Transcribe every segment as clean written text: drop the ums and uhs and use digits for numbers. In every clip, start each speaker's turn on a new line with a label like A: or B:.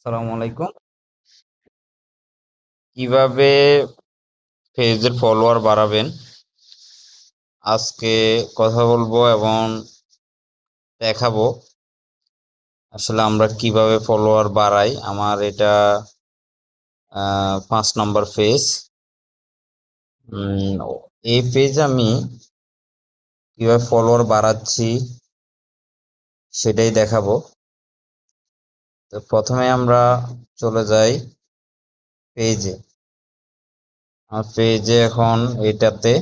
A: আসসালামু আলাইকুম। কিভাবে পেজের ফলোয়ার বাড়াবেন আজকে কথা বলবো এবং দেখাবো আসলে আমরা কিভাবে ফলোয়ার বাড়াই। আমার এটা 5 নম্বর পেজ। এই পেজ আমি কিভাবে ফলোয়ার বাড়াচ্ছি সেটাই দেখাবো। তো প্রথমে আমরা চলে যাই পেজে। আমার পেজে এখন এটাতে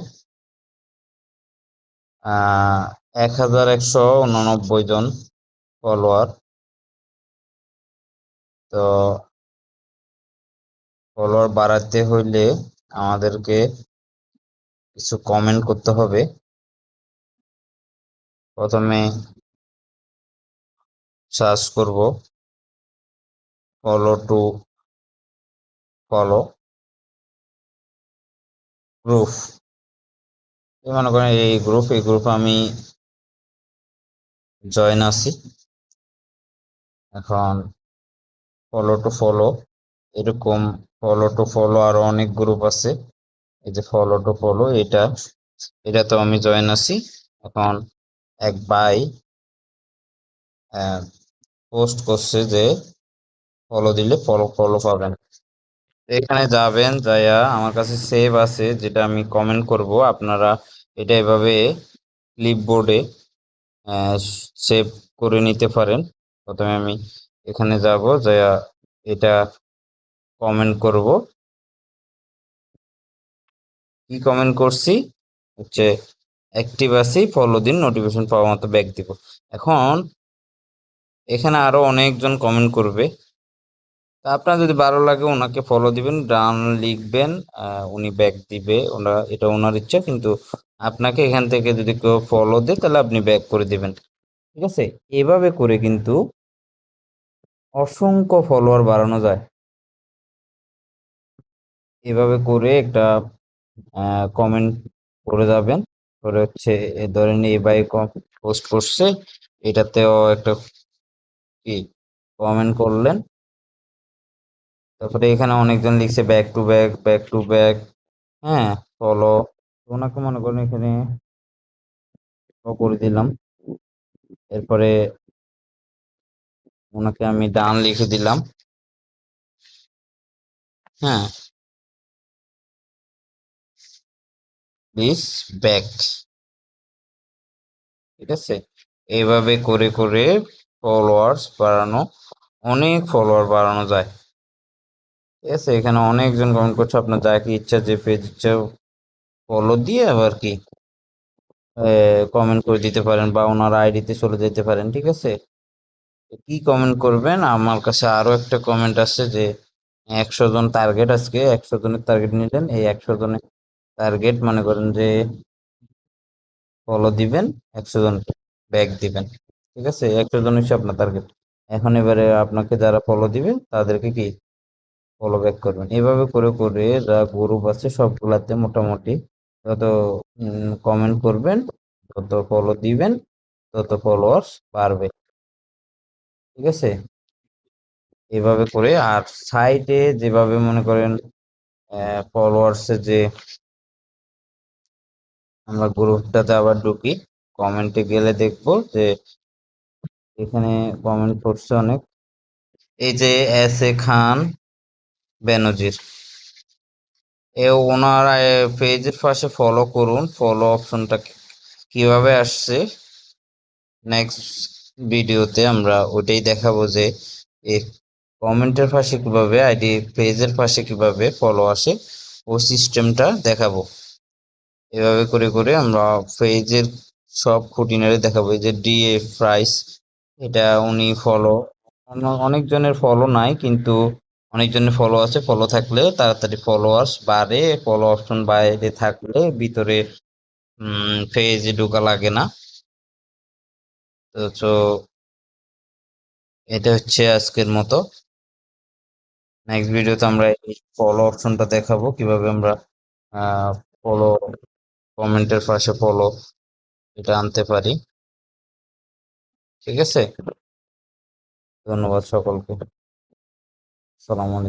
A: 1189 জন ফলোয়ার। তো ফলোয়ার বাড়াতে হইলে আমাদেরকে কিছু কমেন্ট করতে হবে। প্রথমে সার্চ করব ফলো টু ফলো গ্রুপ। মনে করেন এই গ্রুপে আমি জয়েন আছি। এখন ফলো টু ফলো, এরকম ফলো টু ফলো আরো অনেক গ্রুপ আছে। এই যে ফলো টু ফলো, এটা তো আমি জয়েন আছি। এখন এক ভাই পোস্ট করছে যে ফলো দিলে ফলো ফলো পাবেন। এখানে যাবেন, যাইয়া আমার কাছে সেভ আছে যেটা আমি কমেন্ট করব। আপনারা এটা এভাবে ক্লিপবোর্ডে সেভ করে নিতে পারেন। প্রথমে আমি এখানে যাব, যাইয়া এটা কমেন্ট করব। কি কমেন্ট করছি হচ্ছে অ্যাক্টিভ আছি, ফলো দিন, নোটিফিকেশন পাওয়া মতো ব্যাক দিব। এখন এখানে আরো অনেকজন কমেন্ট করবে। তা আপনার যদি ভালো লাগে ওনাকে ফলো দিবেন, ডান লিখবেন, উনি ব্যাক দিবে। এটা ওনার ইচ্ছা, কিন্তু আপনাকে এখান থেকে যদি কেউ ফলো দেয় তাহলে আপনি ব্যাক করে দিবেন। ঠিক আছে? এভাবে করে কিন্তু অসংখ্য ফলোয়ার বাড়ানো যায়। এভাবে করে একটা কমেন্ট করে যাবেন, করে হচ্ছে ধরেন এই ভাই পোস্ট করছে, এটাতেও একটা কি কমেন্ট করলেন। তারপরে এখানে অনেকজন লিখছে back to back, back to back, হ্যাঁ ফলো। ওনাকে মনে করেন এখানে করে দিলাম। এরপরে ওনাকে আমি ডান লিখে দিলাম। হ্যাঁ, প্লিজ ব্যাক। ঠিক আছে? এইভাবে করে করে অনেক ফলোয়ার বাড়ানো যায়। ঠিক আছে? এখানে অনেকজন কমেন্ট করছে, আপনার যাকে ইচ্ছা যে পেজ ইচ্ছা ফলো দিয়ে আবার কি কমেন্ট করে দিতে পারেন বা ওনার আইডিতে চলে যেতে পারেন। ঠিক আছে? কি কমেন্ট করবেন? আমার কাছে আরো একটা কমেন্ট আসছে যে 100 জন টার্গেট, আজকে 100 জনের টার্গেট নিলেন। এই 100 জনের টার্গেট মনে করেন যে ফলো দিবেন, 100 জনকে ব্যাক দিবেন। ঠিক আছে? 100 জন হচ্ছে আপনার টার্গেট। এখন এবারে আপনাকে যারা ফলো দিবে তাদেরকে কি ফলো ব্যাক করবেন। এভাবে করে করে যা গ্রুপ আছে সবগুলাতে মোটামুটি যত কমেন্ট করবেন, তত ফলো দিবেন, তত ফলোয়ার্স বাড়বে। ঠিক আছে? এভাবে করে। আর সাইটে যেভাবে মনে করেন ফলোয়ার্সে যে আমরা গ্রুপটাতে আবার ঢুকি, কমেন্টে গেলে দেখবো যে এখানে কমেন্ট করছে অনেক। এই যে এস এ খান বেনজির, ওনার পেজের পাশে ফলো করুন। ফলো অপশনটা কিভাবে আসছে নেক্সট ভিডিওতে আমরা ওটাই দেখাবো যে এই কমেন্টের পাশে কিভাবে, আইডি পেজের পাশে কিভাবে ফলো আসে, ও সিস্টেমটা দেখাবো। এভাবে করে করে আমরা পেজের সব খুঁটিনাটি দেখাবো। এই যে ডিএ প্রাইস, এটা উনি ফলো, অনেকজনের ফলো নাই কিন্তু অনেকজনের ফলো আছে। ফলো থাকলে তাড়াতাড়ি ফলোয়ার্স বাড়ে, ফলো অপশন বাইরে থাকলে ভিতরে পেজে ঢোকা লাগে না। তো এটা হচ্ছে আজকের মতো। নেক্সট ভিডিওতে আমরা এই ফলো অপশনটা দেখাবো কিভাবে আমরা ফলো, কমেন্টের পাশে ফলো এটা আনতে পারি। ঠিক আছে? ধন্যবাদ সকলকে। আসসালামু আলাইকুম।